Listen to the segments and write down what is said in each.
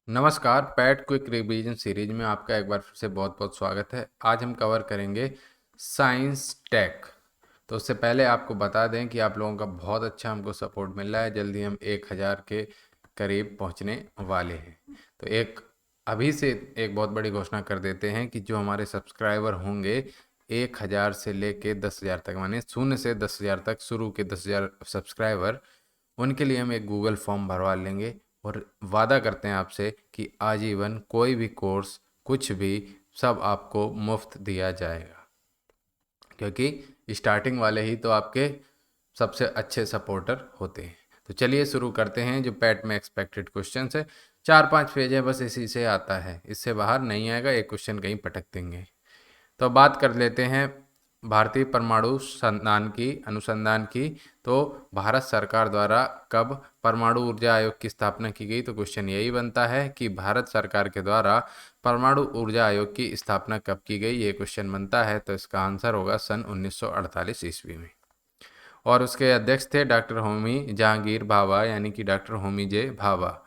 नमस्कार, PAT quick revision series में आपका एक बार फिर से बहुत बहुत स्वागत है। आज हम कवर करेंगे साइंस टेक। तो उससे पहले आपको बता दें कि आप लोगों का बहुत अच्छा हमको सपोर्ट मिल रहा है। जल्दी हम 1000 के करीब पहुंचने वाले हैं। तो अभी से एक बहुत बड़ी घोषणा कर देते हैं कि जो हमारे सब्सक्राइबर होंगे 1000 से लेके 10,000 तक, माने 0 से 10,000 तक शुरू के 10,000 सब्सक्राइबर, उनके लिए हम एक गूगल फॉर्म भरवा लेंगे। और वादा करते हैं आपसे कि आजीवन कोई भी कोर्स, कुछ भी, सब आपको मुफ्त दिया जाएगा, क्योंकि स्टार्टिंग वाले ही तो आपके सबसे अच्छे सपोर्टर होते हैं। तो चलिए शुरू करते हैं। जो पैट में एक्सपेक्टेड क्वेश्चन है, 4-5 पेज है, बस इसी से आता है, इससे बाहर नहीं आएगा। एक क्वेश्चन कहीं पटक देंगे। तो बात कर लेते हैं भारतीय परमाणु अनुसंधान की। तो भारत सरकार द्वारा कब परमाणु ऊर्जा आयोग की स्थापना की गई? तो क्वेश्चन यही बनता है कि भारत सरकार के द्वारा परमाणु ऊर्जा आयोग की स्थापना कब की गई, ये क्वेश्चन बनता है। तो इसका आंसर होगा सन 1948 ईस्वी में। और उसके अध्यक्ष थे डॉक्टर होमी जहांगीर भाभा, यानी कि डॉक्टर होमी जे भाभा।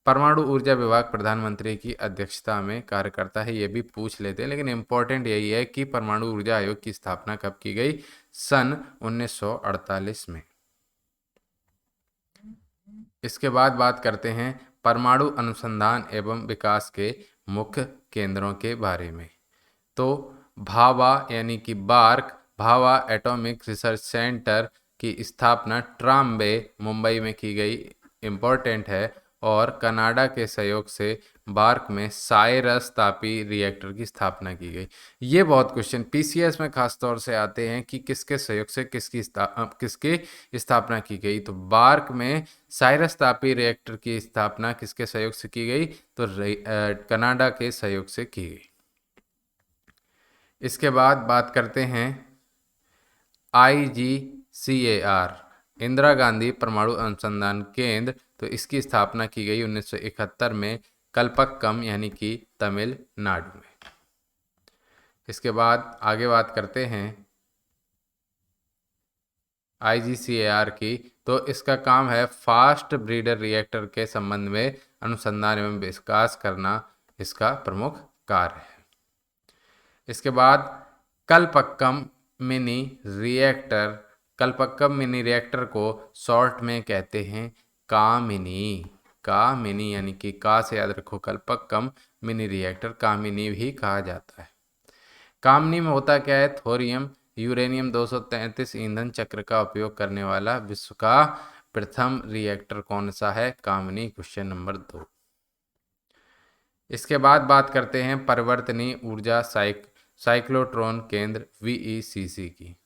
परमाणु ऊर्जा विभाग प्रधानमंत्री की अध्यक्षता में कार्य करता है, ये भी पूछ लेते हैं, लेकिन इम्पोर्टेंट यही है कि परमाणु ऊर्जा आयोग की स्थापना कब की गई? सन 1948 में। इसके बाद बात करते हैं परमाणु अनुसंधान एवं विकास के मुख्य केंद्रों के बारे में। तो भाभा यानी कि BARC, Bhabha atomic research centre की स्थापना ट्राम्बे, मुंबई में की गई, इम्पोर्टेंट है। और कनाडा के सहयोग से बार्क में साइरस तापी रिएक्टर की स्थापना की गई। ये बहुत क्वेश्चन पीसीएस में खास तौर से आते हैं कि किसके सहयोग से किसकी स्थापना की गई। तो बार्क में साइरस तापी रिएक्टर की स्थापना किसके सहयोग से की गई? तो कनाडा के सहयोग से की गई। इसके बाद बात करते हैं IGCAR, इंदिरा गांधी परमाणु अनुसंधान केंद्र। तो इसकी स्थापना की गई 1971 में कलपक्कम, यानी कि तमिलनाडु में। इसके बाद आगे बात करते हैं IGCAR की। तो इसका काम है फास्ट ब्रीडर रिएक्टर के संबंध में अनुसंधान एवं विकास करना, इसका प्रमुख कार्य है। इसके बाद Kalpakkam mini reactor, Kalpakkam mini reactor को शॉर्ट में कहते हैं कामिनी। कामिनी यानी कि का से याद रखो, कलपक्कम मिनी रिएक्टर कामिनी भी कहा जाता है। कामिनी में होता क्या है? थोरियम यूरेनियम 233 ईंधन चक्र का उपयोग करने वाला विश्व का प्रथम रिएक्टर कौन सा है? कामिनी, क्वेश्चन नंबर 2। इसके बाद बात करते हैं परिवर्तनीय ऊर्जा साइक्लोट्रॉन केंद्र VECC की।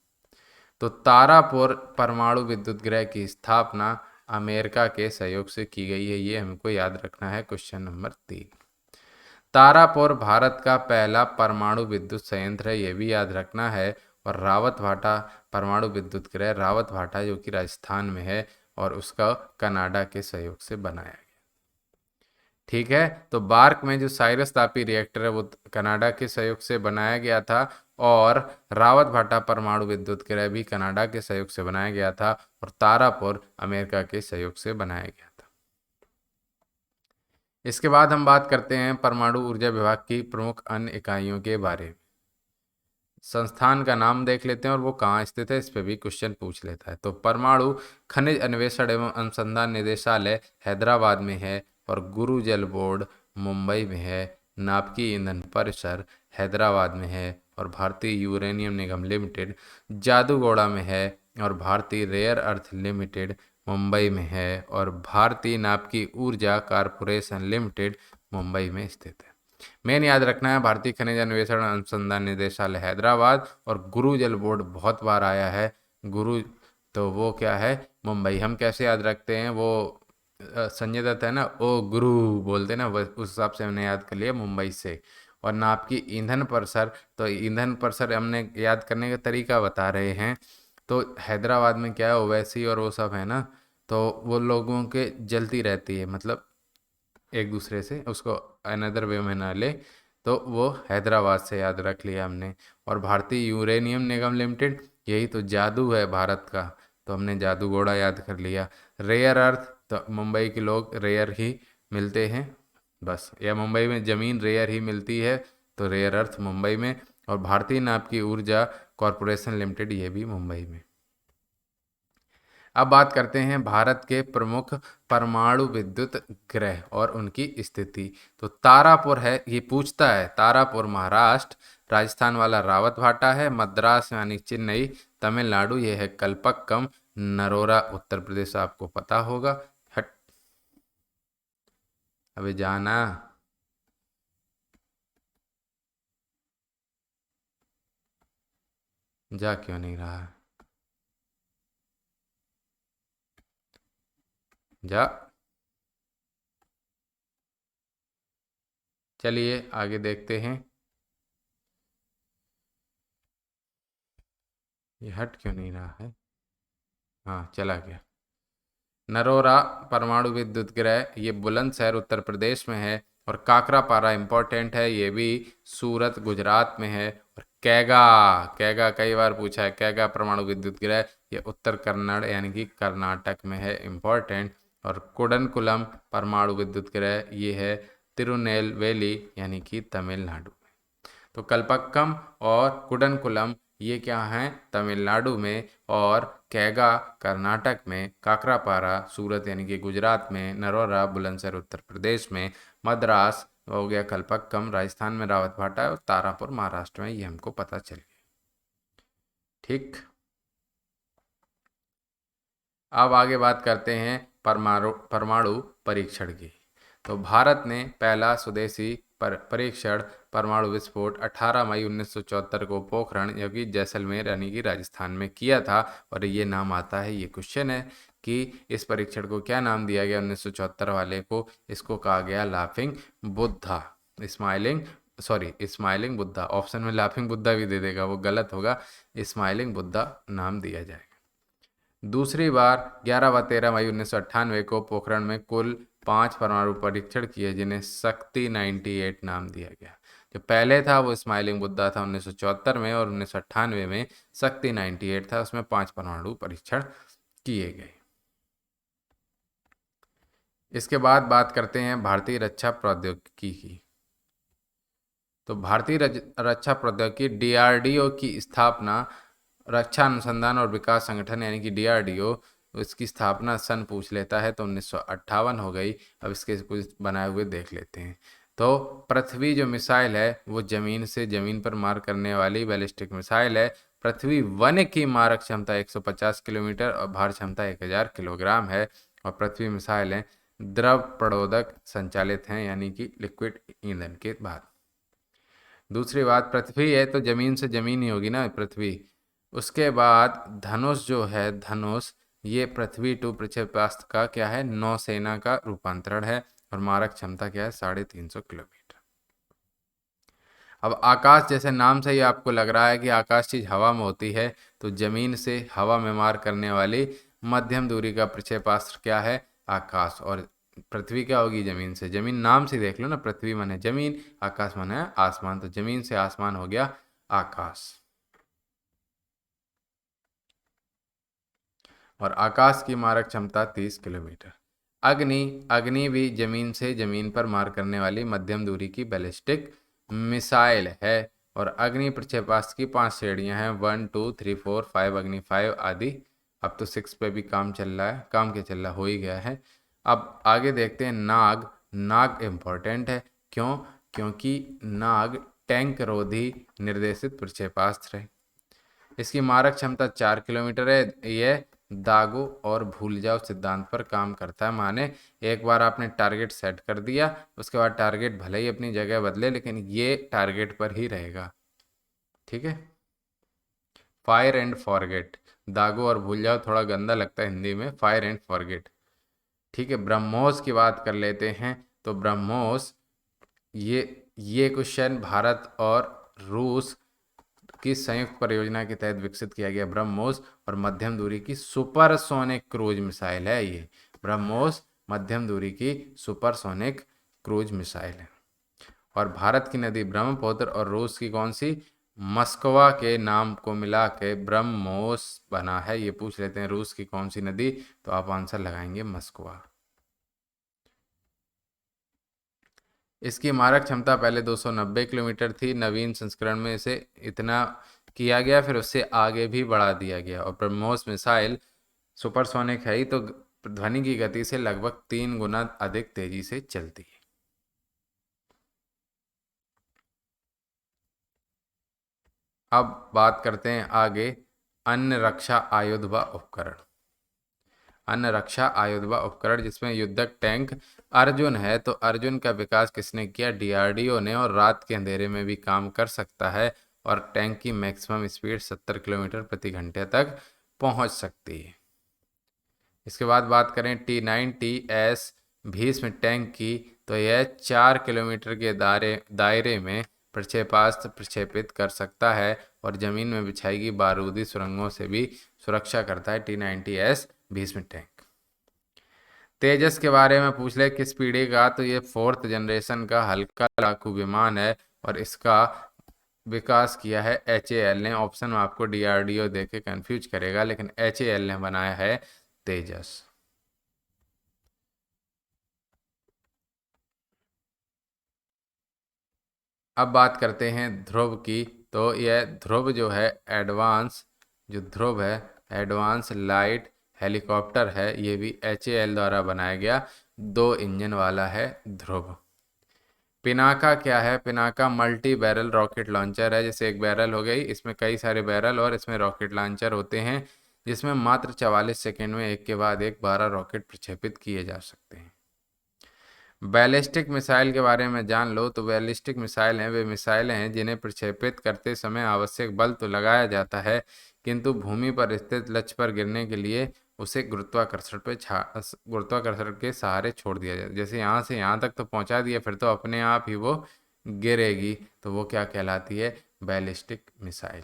तो तारापुर परमाणु विद्युत गृह की स्थापना अमेरिका के सहयोग से की गई है, ये हमको याद रखना है, क्वेश्चन नंबर 3। तारापुर भारत का पहला परमाणु विद्युत संयंत्र है, ये भी याद रखना है। और रावत भाटा परमाणु विद्युत गृह, रावत भाटा जो कि राजस्थान में है, और उसका कनाडा के सहयोग से बनाया गया। ठीक है। तो बार्क में जो साइरस तापी रिएक्टर है वो कनाडा के सहयोग से बनाया गया था, और रावत भाटा परमाणु विद्युत गृह भी कनाडा के सहयोग से बनाया गया था, और तारापुर अमेरिका के सहयोग से बनाया गया था। इसके बाद हम बात करते हैं परमाणु ऊर्जा विभाग की प्रमुख अन्य इकाइयों के बारे में। संस्थान का नाम देख लेते हैं और वो कहाँ स्थित है, इस पे भी क्वेश्चन पूछ लेता है। तो परमाणु खनिज अन्वेषण एवं अनुसंधान निदेशालय हैदराबाद में है, और गुरु जल बोर्ड मुंबई में है। नाभिकीय ईंधन परिसर हैदराबाद में है, और भारतीय यूरेनियम निगम लिमिटेड जादूगोड़ा में है, और भारतीय रेयर अर्थ लिमिटेड मुंबई में है, और भारतीय नाभिकीय ऊर्जा कारपोरेशन लिमिटेड मुंबई में स्थित है। मेन याद रखना है भारतीय खनिज अन्वेषण अनुसंधान निदेशालय हैदराबाद, और गुरु जल बोर्ड बहुत बार आया है। गुरु, तो वो क्या है? मुंबई। हम कैसे याद रखते हैं? वो संजय दत्त है ना, ओ गुरु बोलते ना, उस हिसाब से हमने याद कर लिया, मुंबई से। और नाप की ईंधन परिसर, तो ईंधन परिसर हमने याद करने का तरीका बता रहे हैं। तो हैदराबाद में क्या है, ओवैसी और वो सब है ना, तो वो लोगों के जलती रहती है, मतलब एक दूसरे से, उसको अनदर वे में ना ले, तो वो हैदराबाद से याद रख लिया हमने। और भारतीय यूरेनियम निगम लिमिटेड, यही तो जादू है भारत का, तो हमने जादूगोड़ा याद कर लिया। रेयर अर्थ, तो मुंबई के लोग रेयर ही मिलते हैं, बस, या मुंबई में ज़मीन रेयर ही मिलती है, तो रेयर अर्थ मुंबई में। और भारतीय नाप की ऊर्जा कॉरपोरेशन लिमिटेड, ये भी मुंबई में। अब बात करते हैं भारत के प्रमुख परमाणु विद्युत गृह और उनकी स्थिति। तो तारापुर है, ये पूछता है, तारापुर महाराष्ट्र, राजस्थान वाला रावत भाटा है, मद्रास यानी चेन्नई तमिलनाडु ये है कलपक्कम, नरोरा उत्तर प्रदेश आपको पता होगा। हट, अबे जाना। जा क्यों नहीं रहा है? जा। चलिए आगे देखते हैं। ये हट क्यों नहीं रहा है? हाँ, चला गया। नरोरा परमाणु विद्युत गृह ये बुलंदशहर उत्तर प्रदेश में है। और काकरापारा इम्पोर्टेंट है, ये भी सूरत गुजरात में है। और कैगा, कैगा कई बार पूछा है, कैगा परमाणु विद्युत गृह ये उत्तर कन्नड़ यानी कि कर्नाटक में है, इम्पोर्टेंट। और कुडनकुलम परमाणु विद्युत गृह ये है तिरुनेलवेली यानी कि तमिलनाडु। तो कल्पक्कम और कुडनकुलम ये क्या हैं? तमिलनाडु में। और कैगा कर्नाटक में, काकरापारा सूरत यानी कि गुजरात में, नरोरा बुलंदशहर उत्तर प्रदेश में, मद्रास हो गया कल्पक्कम राजस्थान में, रावत भाटा और तारापुर महाराष्ट्र में, ये हमको पता चल गया। ठीक। अब आगे बात करते हैं परमाणु परमाणु परीक्षण की। तो भारत ने पहला स्वदेशी परीक्षण परमाणु विस्फोट 18 मई 1974 को पोखरण जो कि जैसलमेर यानी कि राजस्थान में किया था। और ये नाम आता है, ये क्वेश्चन है कि इस परीक्षण को क्या नाम दिया गया 1974 वाले को? इसको कहा गया laughing Buddha, smiling, sorry smiling Buddha. Option में लाफिंग बुद्धा भी दे देगा, वो गलत होगा, स्माइलिंग बुद्धा नाम दिया जाएगा। दूसरी बार 11 व 13 मई 1998 को पोखरण में कुल 5 परमाणु परीक्षण किए जिन्हें शक्ति 98 नाम दिया गया। जो पहले था वो स्माइलिंग बुद्धा था 1974 में, और 1998 में शक्ति 98 था, उसमें 5 परमाणु परीक्षण किए गए। इसके बाद बात करते हैं भारतीय रक्षा प्रौद्योगिकी की। तो भारतीय रक्षा प्रौद्योगिकी डीआरडीओ की स्थापना, रक्षा अनुसंधान और विकास संगठन यानी कि डीआरडीओ, इसकी स्थापना सन पूछ लेता है तो 1958 हो गई। अब इसके कुछ बनाए हुए देख लेते हैं। तो पृथ्वी जो मिसाइल है वो जमीन से जमीन पर मार करने वाली बैलिस्टिक मिसाइल है। पृथ्वी वन की मारक क्षमता 150 किलोमीटर और भार क्षमता 1000 किलोग्राम है। और पृथ्वी मिसाइलें द्रव प्रणोदक संचालित हैं यानी कि लिक्विड ईंधन के बाद। दूसरी बात, पृथ्वी है तो जमीन से जमीन ही होगी ना पृथ्वी। उसके बाद धनुष जो है, धनुष ये पृथ्वी टू प्रक्षेपास्त्र का क्या है? नौसेना का रूपांतरण है। और मारक क्षमता क्या है? 350 किलोमीटर। अब आकाश, जैसे नाम से ही आपको लग रहा है कि आकाश चीज हवा में होती है, तो जमीन से हवा में मार करने वाली मध्यम दूरी का प्रक्षेपास्त्र क्या है? आकाश। और पृथ्वी क्या होगी? जमीन से जमीन, नाम से देख लो ना, पृथ्वी माने जमीन, आकाश माने आसमान, तो जमीन से आसमान हो गया आकाश। और आकाश की मारक क्षमता 30 किलोमीटर। अग्नि, अग्नि भी जमीन से जमीन पर मार करने वाली मध्यम दूरी की बैलिस्टिक मिसाइल है। और अग्नि प्रक्षेपास्त्र की 5 श्रेणियां हैं, 1 2 3 4 5, अग्नि 5 आदि। अब तो 6 पे भी काम चल रहा है, काम के चल रहा हो ही गया है। अब आगे देखते हैं नाग। नाग इम्पोर्टेंट है, क्यों? क्योंकि नाग टैंक रोधी निर्देशित प्रक्षेपास्त्र है। इसकी मारक क्षमता 4 किलोमीटर है। यह दागो और भूल जाओ सिद्धांत पर काम करता है, माने एक बार आपने टारगेट सेट कर दिया, उसके बाद टारगेट भले ही अपनी जगह बदले लेकिन ये टारगेट पर ही रहेगा। ठीक है। फायर एंड फॉरगेट, दागो और भूल जाओ थोड़ा गंदा लगता है हिंदी में, फायर एंड फॉरगेट। ठीक है। ब्रह्मोस की बात कर लेते हैं। तो ब्रह्मोस ये ये क्वेश्चन भारत और रूस की संयुक्त परियोजना के तहत विकसित किया गया ब्रह्मोस, और मध्यम दूरी की सुपरसोनिक क्रूज मिसाइल है ये। ब्रह्मोस मध्यम दूरी की सुपरसोनिक क्रूज मिसाइल है। और भारत की नदी ब्रह्मपुत्र, और रूस की कौन सी? मस्कवा के नाम को मिला के ब्रह्मोस बना है। ये पूछ लेते हैं रूस की कौन सी नदी, तो आप आंसर लगाएंगे मस्कवा। इसकी मारक क्षमता पहले 290 किलोमीटर थी, नवीन संस्करण में इसे इतना किया गया, फिर उससे आगे भी बढ़ा दिया गया। और ब्रह्मोस मिसाइल सुपरसोनिक है ही, तो ध्वनि की गति से लगभग 3 गुना अधिक तेजी से चलती है। अब बात करते हैं आगे अन्य रक्षा आयुध व उपकरण। अन्य रक्षा आयुध व उपकरण, जिसमें युद्धक टैंक अर्जुन है। तो अर्जुन का विकास किसने किया? डीआरडीओ ने, और रात के अंधेरे में भी काम कर सकता है, और टैंक की मैक्सिमम स्पीड 70 किलोमीटर प्रति घंटे तक पहुंच सकती है। इसके बाद बात करें T-90S भीष्म टैंक की, तो यह 4 किलोमीटर के दायरे में प्रक्षेपास्त्र प्रक्षेपित कर सकता है, और जमीन में बिछाई गई बारूदी सुरंगों से भी सुरक्षा करता है T-90S भीष्म टैंक। तेजस के बारे में पूछ ले किस पीढ़ी का, तो ये 4th जनरेशन का हल्का लड़ाकू विमान है, और इसका विकास किया है HAL ने। ऑप्शन में आपको DRDO देके कंफ्यूज करेगा, लेकिन HAL ने बनाया है तेजस। अब बात करते हैं ध्रुव की, तो यह ध्रुव जो है ध्रुव है एडवांस लाइट हेलीकॉप्टर है, ये भी HAL द्वारा बनाया गया, 2 इंजन वाला है ध्रुव। पिनाका क्या है? Pinaka multi barrel rocket launcher है। जैसे एक बैरल हो गई, इसमें कई सारे बैरल और इसमें रॉकेट लॉन्चर होते हैं, जिसमें मात्र 44 सेकंड में एक के बाद एक 12 रॉकेट प्रक्षेपित किए जा सकते हैं। बैलिस्टिक मिसाइल के बारे में जान लो, तो बैलिस्टिक मिसाइल हैं वे मिसाइलें हैं जिन्हें प्रक्षेपित करते समय आवश्यक बल तो लगाया जाता है, किंतु भूमि पर स्थित लक्ष्य पर गिरने के लिए उसे गुरुत्वाकर्षण के सहारे छोड़ दिया जाए। जैसे यहाँ से यहाँ तक तो पहुँचा दिया, फिर तो अपने आप ही वो गिरेगी, तो वो क्या कहलाती है? Ballistic missile.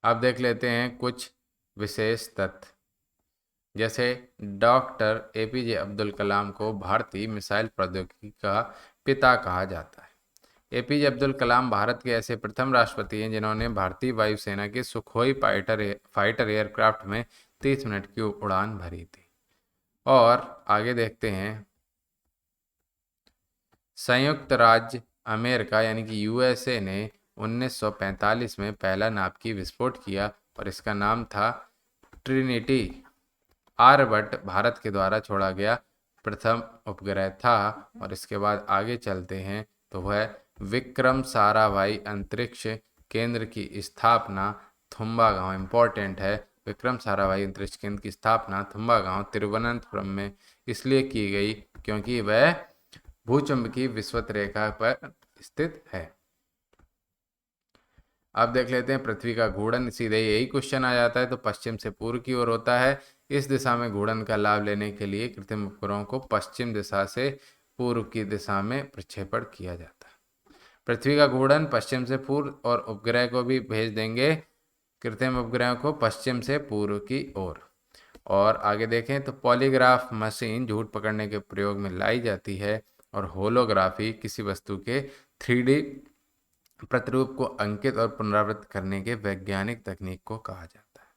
अब देख लेते हैं कुछ विशेष तथ्य। जैसे डॉक्टर APJ अब्दुल कलाम को भारतीय मिसाइल प्रौद्योगिकी का पिता कहा जाता है। APJ अब्दुल कलाम भारत के ऐसे प्रथम राष्ट्रपति हैं जिन्होंने भारतीय वायुसेना के सुखोई फाइटर एयरक्राफ्ट में 30 मिनट की उड़ान भरी थी। और आगे देखते हैं, संयुक्त राज्य अमेरिका यानी कि USA ने 1945 में पहला नाभिकीय विस्फोट किया, और इसका नाम था ट्रिनिटी। आर्यभट्ट भारत के द्वारा छोड़ा गया प्रथम उपग्रह था। और इसके बाद आगे चलते हैं, तो वह विक्रम साराभाई अंतरिक्ष केंद्र की स्थापना थुम्बा गांव, इम्पोर्टेंट है। विक्रम साराभाई अंतरिक्ष केंद्र की स्थापना थुम्बा गांव तिरुवनंतपुरम में इसलिए की गई क्योंकि वह भूचुंबकीय विषुवत रेखा पर स्थित है। अब देख लेते हैं पृथ्वी का घूर्णन, सीधे यही क्वेश्चन आ जाता है, तो पश्चिम से पूर्व की ओर होता है। इस दिशा में घूर्णन का लाभ लेने के लिए कृत्रिम उपग्रहों को पश्चिम दिशा से पूर्व की दिशा में प्रक्षेपण किया जाता है। पृथ्वी का घूर्णन पश्चिम से पूर्व, और उपग्रह को भी भेज देंगे कृत्रिम उपग्रह को पश्चिम से पूर्व की ओर। और आगे देखें तो पॉलीग्राफ मशीन झूठ पकड़ने के प्रयोग में लाई जाती है, और होलोग्राफी किसी वस्तु के 3D प्रतिरूप को अंकित और पुनरावृत्त करने के वैज्ञानिक तकनीक को कहा जाता है।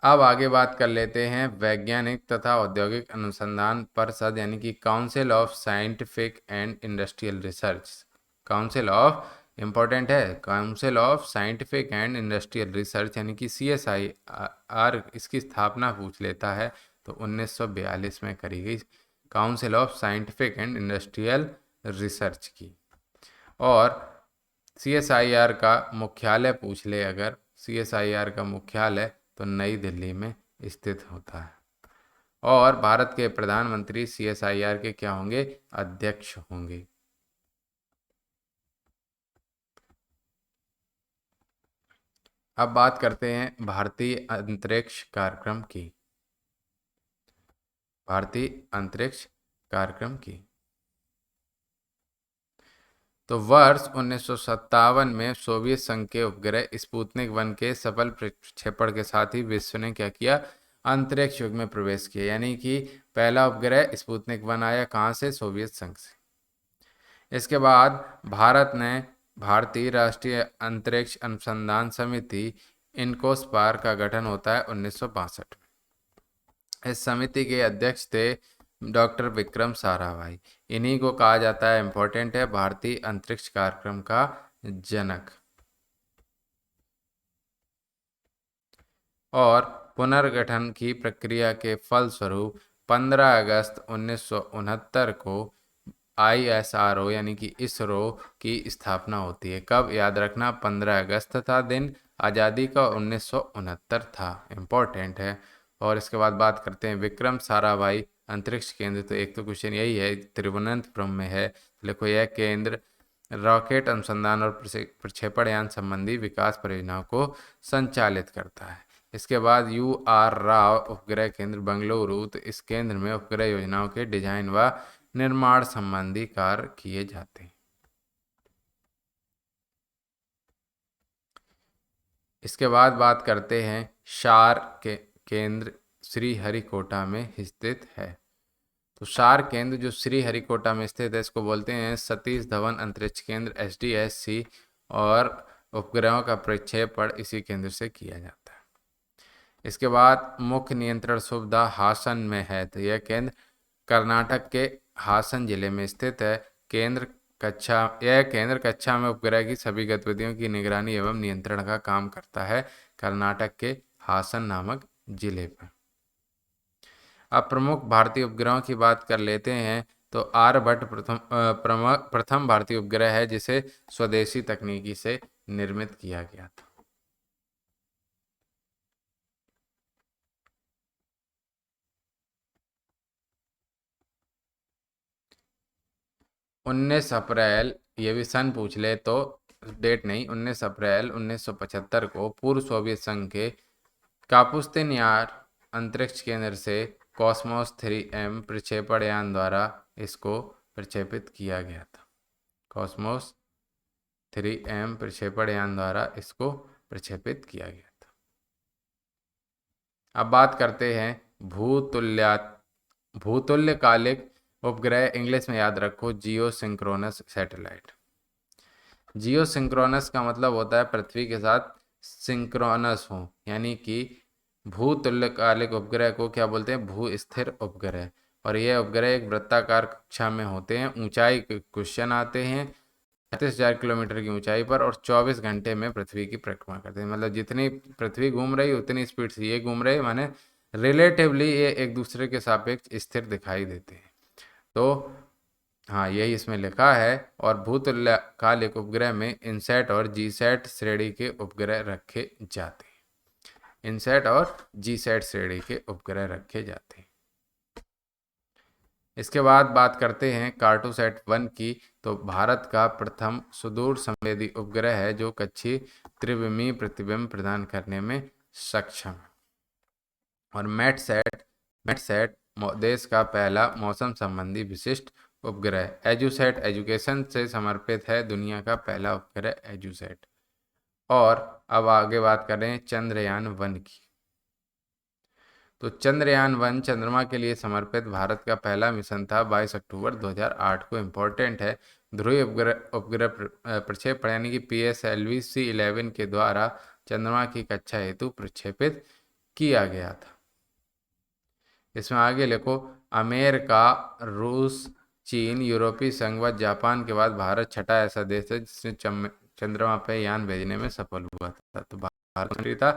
अब आगे बात कर लेते हैं वैज्ञानिक तथा औद्योगिक अनुसंधान परिषद यानी कि council of scientific and industrial research. Council of, important है, council of scientific and industrial research यानी कि CSIR, इसकी स्थापना पूछ लेता है, तो 1942 में करी गई council of scientific and industrial research की। और CSIR का मुख्यालय पूछ ले अगर, CSIR का मुख्यालय तो नई दिल्ली में स्थित होता है। और भारत के प्रधानमंत्री CSIR के क्या होंगे? अध्यक्ष होंगे। अब बात करते हैं भारतीय अंतरिक्ष कार्यक्रम की। भारतीय अंतरिक्ष कार्यक्रम की, तो वर्ष 1957 में सोवियत संघ के उपग्रह स्पुतनिक 1 के सफल प्रक्षेपण के साथ ही विश्व ने क्या किया? अंतरिक्ष युग में प्रवेश किया। यानी कि पहला उपग्रह स्पुतनिक 1 आया कहाँ से? सोवियत संघ से। इसके बाद भारत ने भारतीय राष्ट्रीय अंतरिक्ष अनुसंधान समिति इनकोस्पार का गठन होता है 1962 में। इस समिति के अध्यक्ष थे डॉक्टर विक्रम साराभाई। इन्हीं को कहा जाता है, इंपॉर्टेंट है, भारतीय अंतरिक्ष कार्यक्रम का जनक। और पुनर्गठन की प्रक्रिया के फलस्वरूप 15 अगस्त 1969 को ISRO यानी कि इसरो की स्थापना होती है। कब? याद रखना, 15 अगस्त था दिन, आज़ादी का 1969 था, इम्पोर्टेंट है। और इसके बाद बात करते हैं विक्रम साराभाई अंतरिक्ष केंद्र। तो एक तो क्वेश्चन यही है, तिरुवनंतपुरम में है। देखो, यह केंद्र रॉकेट अनुसंधान और प्रक्षेपण यान संबंधी विकास परियोजनाओं को संचालित करता है। इसके बाद UR राव उपग्रह केंद्र बेंगलुरु। तो इस केंद्र में उपग्रह योजनाओं के डिजाइन व निर्माण संबंधी कार्य किए जाते हैं। इसके बाद बात करते हैं शार के केंद्र श्रीहरिकोटा में स्थित है। तो शार केंद्र जो श्रीहरिकोटा में स्थित है, इसको बोलते हैं सतीश धवन अंतरिक्ष केंद्र SDSC, और उपग्रहों का प्रक्षेपण इसी केंद्र से किया जाता है। इसके बाद मुख्य नियंत्रण सुविधा हासन में है। तो यह केंद्र कर्नाटक के हासन जिले में स्थित है। यह केंद्र कक्षा में उपग्रह की सभी गतिविधियों की निगरानी एवं नियंत्रण का काम करता है, कर्नाटक के हासन नामक जिले पर। अब प्रमुख भारतीय उपग्रहों की बात कर लेते हैं। तो आर्यभट्ट प्रथम भारतीय उपग्रह है जिसे स्वदेशी तकनीकी से निर्मित किया गया था। 19 अप्रैल, ये भी सन पूछ ले तो डेट नहीं, 19 अप्रैल 1975 को पूर्व सोवियत संघ के कापुस्तिन यार अंतरिक्ष केंद्र से कॉस्मोस 3M प्रक्षेपण यान द्वारा इसको प्रक्षेपित किया गया था। कॉस्मोस 3M प्रक्षेपण यान द्वारा इसको प्रक्षेपित किया गया था। अब बात करते हैं भूतुल्यकालिक उपग्रह, इंग्लिश में याद रखो जियो सिंक्रोनस सैटेलाइट। जियो सिंक्रोनस का मतलब होता है पृथ्वी के साथ सिंक्रोनस हो, यानी कि भूतुल्यकालिक उपग्रह को क्या बोलते हैं? भू स्थिर उपग्रह। और यह उपग्रह एक वृत्ताकार कक्षा में होते हैं। ऊंचाई क्वेश्चन आते हैं 36,000 किलोमीटर की ऊंचाई पर, और 24 घंटे में पृथ्वी की परिक्रमा करते हैं। मतलब जितनी पृथ्वी घूम रही उतनी स्पीड से ये घूम रहे, माने रिलेटिवली ये एक दूसरे के सापेक्ष स्थिर दिखाई देते हैं। तो हाँ, यही इसमें लिखा है। और भूतुल्यकालिक उपग्रह में इनसैट और जीसैट श्रेणी के उपग्रह रखे जाते हैं। इनसैट और जीसैट श्रेणी के उपग्रह रखे जाते हैं। इसके बाद बात करते हैं कार्टोसैट 1 की। तो भारत का प्रथम सुदूर संवेदी उपग्रह है जो कक्षीय त्रिविमीय प्रतिबिंब प्रदान करने में सक्षम है। और मैटसैट देश का पहला मौसम संबंधी विशिष्ट उपग्रह। एजुसैट एजुकेशन से समर्पित है, दुनिया का पहला उपग्रह एजुसैट। और अब आगे बात करें चंद्रयान 1 की। तो चंद्रयान 1 चंद्रमा के लिए समर्पित भारत का पहला मिशन था, 22 अक्टूबर 2008 को। इम्पोर्टेंट है, ध्रुवीय उपग्रह प्रक्षेपण यानी कि PSLV C11 के द्वारा चंद्रमा की कक्षा हेतु प्रक्षेपित किया गया था। इसमें आगे लिखो, अमेरिका, रूस, चीन, यूरोपीय संघ व जापान के बाद भारत छठा ऐसा देश है जिसने चंद्रमा पर यान भेजने में सफल हुआ था। तो भारत था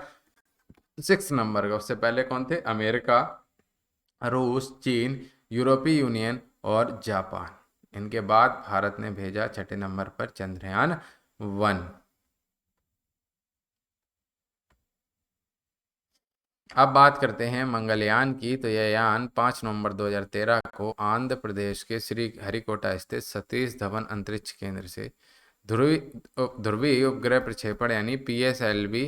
6 नंबर का। उससे पहले कौन थे? अमेरिका, रूस, चीन, यूरोपीय यूनियन और जापान। इनके बाद भारत ने भेजा छठे नंबर पर चंद्रयान 1। अब बात करते हैं मंगलयान की। तो यह यान 5 नवंबर 2013 को आंध्र प्रदेश के श्रीहरिकोटा स्थित सतीश धवन अंतरिक्ष केंद्र से ध्रुवीय उपग्रह प्रक्षेपण यानी PSLV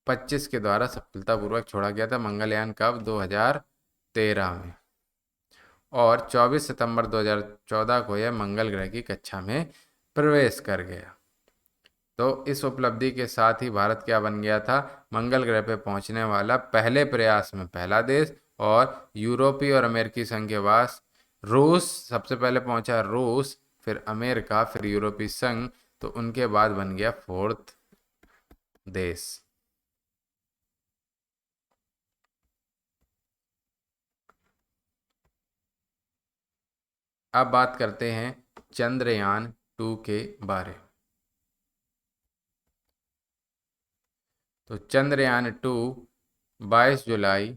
25 के द्वारा सफलतापूर्वक छोड़ा गया था। मंगलयान कब? 2013 में। और 24 सितंबर 2014 को यह मंगल ग्रह की कक्षा में प्रवेश कर गया। तो इस उपलब्धि के साथ ही भारत क्या बन गया था? मंगल ग्रह पे पहुंचने वाला पहले प्रयास में पहला देश और यूरोपीय और अमेरिकी संघ के पास रूस सबसे पहले पहुंचा, रूस, फिर अमेरिका, फिर यूरोपीय संघ, तो उनके बाद बन गया फोर्थ देश। अब बात करते हैं चंद्रयान 2 के बारे में। तो चंद्रयान 2 22 जुलाई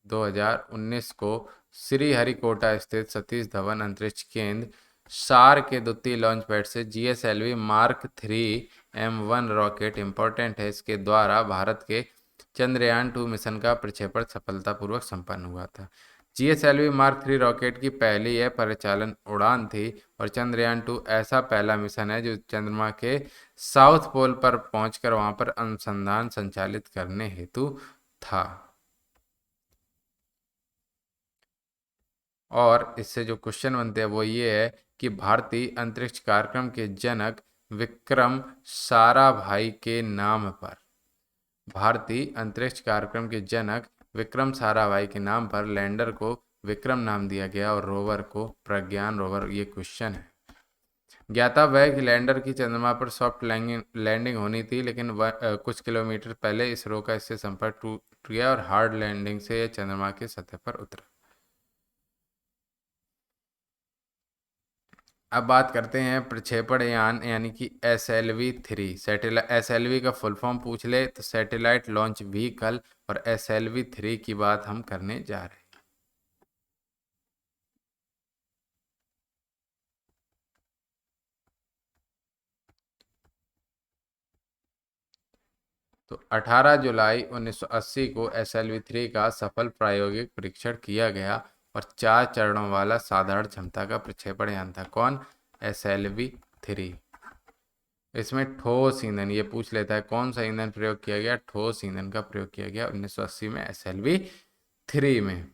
2019 को श्रीहरिकोटा स्थित सतीश धवन अंतरिक्ष केंद्र सार के द्वितीय लॉन्च पैड से GSLV Mark 3 M1 rocket important है, इसके द्वारा भारत के चंद्रयान 2 मिशन का प्रक्षेपण सफलतापूर्वक संपन्न हुआ था। GSLV Mark 3 रॉकेट की पहली यह परिचालन उड़ान थी और चंद्रयान 2 ऐसा पहला मिशन है जो चंद्रमा के साउथ पोल पर पहुंचकर वहां पर अनुसंधान संचालित करने हेतु था। और इससे जो क्वेश्चन बनते हैं वो ये है कि भारतीय अंतरिक्ष कार्यक्रम के जनक विक्रम साराभाई के नाम पर, भारतीय अंतरिक्ष कार्यक्रम के जनक विक्रम साराभाई के नाम पर लैंडर को विक्रम नाम दिया गया और रोवर को प्रज्ञान रोवर। ये क्वेश्चन है। ज्ञातव्य है कि लैंडर की चंद्रमा पर सॉफ्ट लैंडिंग होनी थी, लेकिन कुछ किलोमीटर पहले इसरो का इससे संपर्क टूट गया और हार्ड लैंडिंग से यह चंद्रमा की सतह पर उतरा। अब बात करते हैं प्रक्षेपण यान यानी कि SLV-3। SLV का फुल फॉर्म पूछ ले तो सैटेलाइट लॉन्च व्हीकल, और SLV-3 की बात हम करने जा रहे हैं। तो 18 जुलाई 1980 को SLV-3 का सफल प्रायोगिक परीक्षण किया गया और 4 चरणों वाला साधारण क्षमता का प्रक्षेपण यान था। कौन? SLV-3। इसमें ठोस ईंधन, ये पूछ लेता है कौन सा ईंधन प्रयोग किया गया, ठोस ईंधन का प्रयोग किया गया 1980 में SLV-3 में।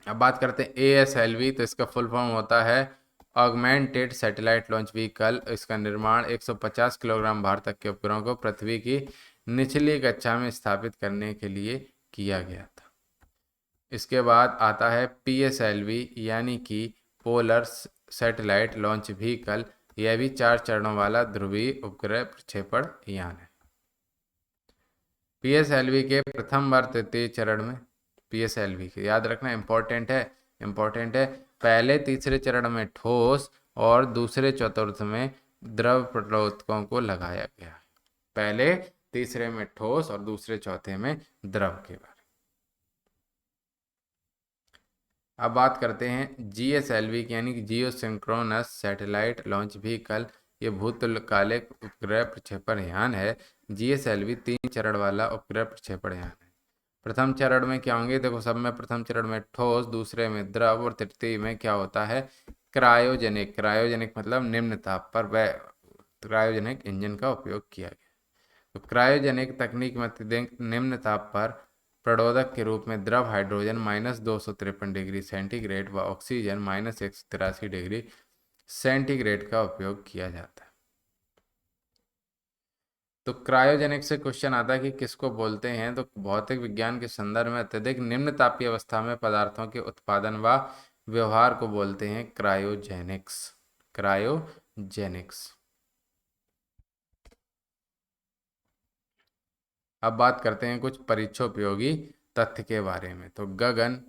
अब बात करते हैं ASLV, तो इसका फुल फॉर्म होता है ऑगमेंटेड सैटेलाइट लॉन्च व्हीकल। इसका निर्माण 150 किलोग्राम भार तक के उपग्रहों को पृथ्वी की निचली कक्षा में स्थापित करने के लिए किया गया था। इसके बाद आता है PSLV यानी कि पोलर सैटेलाइट लॉन्च व्हीकल। यह भी 4 चरणों वाला ध्रुवीय उपग्रह प्रक्षेपण यान है। PSLV के प्रथम और तृतीय चरण में, PSLV के याद रखना इंपॉर्टेंट है, पहले तीसरे चरण में ठोस और दूसरे चतुर्थ में द्रव प्रलोतकों को लगाया गया है। पहले तीसरे में ठोस और दूसरे चौथे में द्रव के बारे। अब बात करते हैं GSLV की यानी कि जियो सिंक्रोनस सैटेलाइट लॉन्च व्हीकल। ये भूतकालिक उपग्रह प्रक्षेपण यान है। GSLV 3 चरण वाला उपग्रह प्रक्षेपण यान है। प्रथम चरण में क्या होंगे, देखो सब में प्रथम चरण में ठोस, दूसरे में द्रव और तृतीय में क्या होता है, क्रायोजेनिक। क्रायोजेनिक मतलब निम्न ताप पर वह क्रायोजेनिक इंजन का उपयोग किया गया। तो क्रायोजेनिक तकनीक में निम्न ताप पर प्रणोदक के रूप में द्रव हाइड्रोजन -253 डिग्री सेंटीग्रेड व ऑक्सीजन -183 डिग्री सेंटीग्रेड का उपयोग किया जाता है। तो क्रायोजेनिक से क्वेश्चन आता है कि किसको बोलते हैं, तो भौतिक विज्ञान के संदर्भ में अत्यधिक निम्न तापीय अवस्था में पदार्थों के उत्पादन व व्यवहार को बोलते हैं क्रायोजेनिक्स। क्रायोजेनिक्स। अब बात करते हैं कुछ परीक्षोपयोगी तथ्य के बारे में। तो गगन,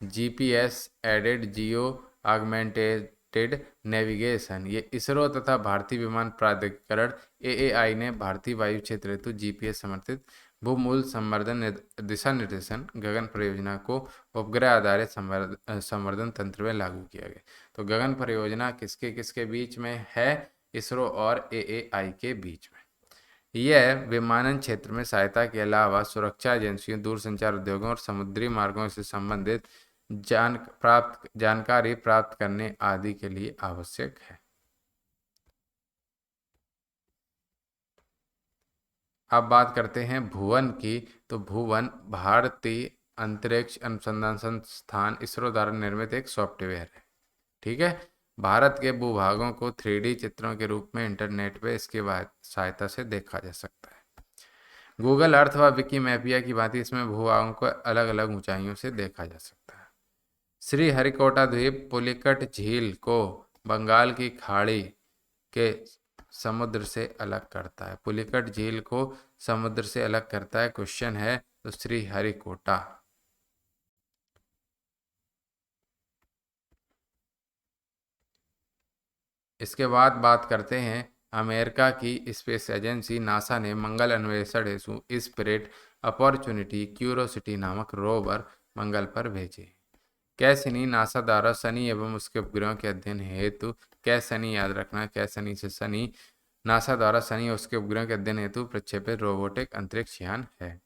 GPS added geo augmented navigation, ये इसरो तथा भारतीय विमान प्राधिकरण AAI ने भारतीय वायु क्षेत्र हेतु GPS समर्थित भूमूल संवर्धन दिशा निर्देशन गगन परियोजना को उपग्रह आधारित संवर्धन तंत्र में लागू किया गया। तो गगन परियोजना किसके किसके बीच में है, इसरो और AAI के बीच में। यह विमानन क्षेत्र में सहायता के अलावा सुरक्षा एजेंसियों, दूरसंचार उद्योगों और समुद्री मार्गों से संबंधित जानकारी प्राप्त करने आदि के लिए आवश्यक है। अब बात करते हैं भुवन की। तो भुवन भारतीय अंतरिक्ष अनुसंधान संस्थान इसरो द्वारा निर्मित एक सॉफ्टवेयर है। ठीक है। भारत के भूभागों को 3D चित्रों के रूप में इंटरनेट पे इसके सहायता से देखा जा सकता है। गूगल अर्थ व विकीमैपिया की भांति इसमें भूभागों को अलग अलग ऊंचाइयों से देखा जा सकता है। श्रीहरिकोटा द्वीप पुलिकट झील को बंगाल की खाड़ी के समुद्र से अलग करता है। पुलिकट झील को समुद्र से अलग करता है, क्वेश्चन है तो श्रीहरिकोटा। इसके बाद बात करते हैं अमेरिका की स्पेस एजेंसी नासा ने मंगल अन्वेषण हेतु स्पिरिट, अपॉर्चुनिटी, क्यूरोसिटी नामक रोवर मंगल पर भेजे। कैसनी नासा द्वारा शनि एवं उसके उपग्रहों के अध्ययन हेतु, कैसनी याद रखना, कैसनी से शनि, नासा द्वारा शनि और उसके उपग्रहों के अध्ययन हेतु प्रक्षेपित रोबोटिक अंतरिक्ष यान है।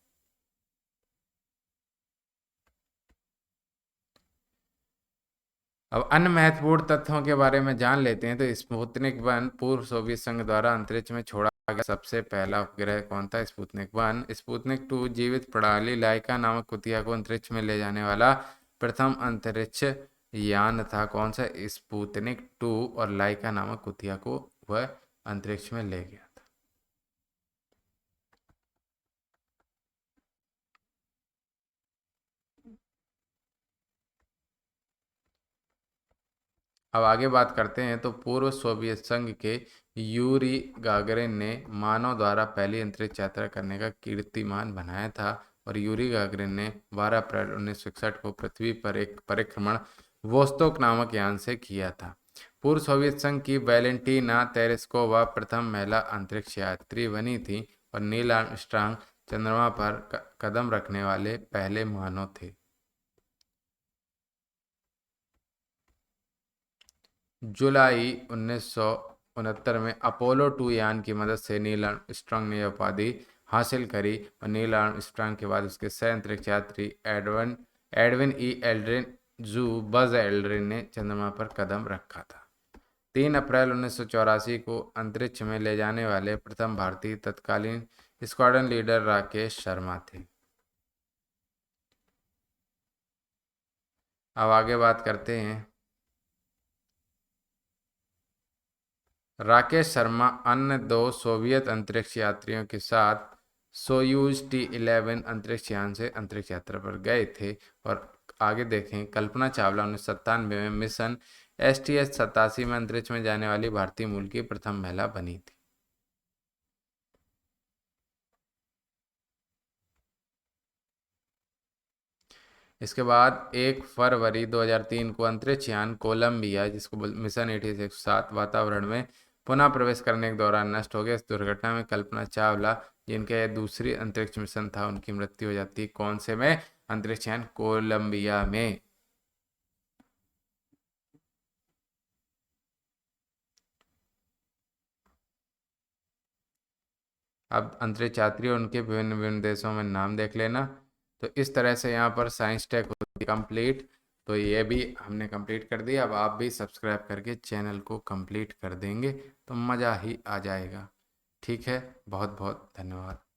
अब अन्य महत्वपूर्ण तथ्यों के बारे में जान लेते हैं। तो स्पुतनिक 1 पूर्व सोवियत संघ द्वारा अंतरिक्ष में छोड़ा गया सबसे पहला उपग्रह कौन था? स्पुतनिक 1। स्पुतनिक 2 जीवित प्रणाली लाइका नामक कुतिया को अंतरिक्ष में ले जाने वाला प्रथम अंतरिक्ष यान था। कौन सा? स्पुतनिक 2 और लाइका नामक कुतिया को वह अंतरिक्ष में ले गया। अब आगे बात करते हैं। तो पूर्व सोवियत संघ के यूरी गागरिन ने मानव द्वारा पहली अंतरिक्ष यात्रा करने का कीर्तिमान बनाया था और यूरी गागरिन ने 12 अप्रैल 1961 को पृथ्वी पर एक परिक्रमण वोस्तोक नामक यान से किया था। पूर्व सोवियत संघ की वैलेंटीना तेरेस्कोवा प्रथम महिला अंतरिक्ष यात्री बनी थी और नील आर्मस्ट्रांग चंद्रमा पर कदम रखने वाले पहले मानव थे। जुलाई 1969 में अपोलो 2 यान की मदद से नील आर्मस्ट्रांग ने यह उपाधि हासिल करी और नील आर्मस्ट्रांग के बाद उसके सह अंतरिक्ष यात्री एडविन ई एल्ड्रिन बज एल्ड्रिन ने चंद्रमा पर कदम रखा था। 3 अप्रैल 1984 को अंतरिक्ष में ले जाने वाले प्रथम भारतीय तत्कालीन स्क्वाड्रन लीडर राकेश शर्मा थे। अब आगे बात करते हैं। राकेश शर्मा अन्य 2 सोवियत अंतरिक्ष यात्रियों के साथ सोयूज T11 अंतरिक्ष यान से अंतरिक्ष यात्रा पर गए थे। और आगे देखें, कल्पना चावला 1997 में मिशन STS-87 में अंतरिक्ष में जाने वाली भारतीय मूल की प्रथम महिला बनी थी। इसके बाद 1 फरवरी 2003 को अंतरिक्ष यान कोलंबिया, जिसको मिशन 86 वातावरण में पुनः प्रवेश करने के दौरान नष्ट हो गया। इस दुर्घटना में कल्पना चावला, जिनका यह दूसरी अंतरिक्ष मिशन था, उनकी मृत्यु हो जाती है। कौन से में? अंतरिक्ष यान कोलंबिया में। अब अंतरिक्ष यात्री और उनके विभिन्न विभिन्न देशों में नाम देख लेना। तो इस तरह से यहाँ पर साइंस टेक होती कंप्लीट। तो ये भी हमने कंप्लीट कर दिया। अब आप भी सब्सक्राइब करके चैनल को कंप्लीट कर देंगे तो मज़ा ही आ जाएगा। ठीक है, बहुत बहुत धन्यवाद।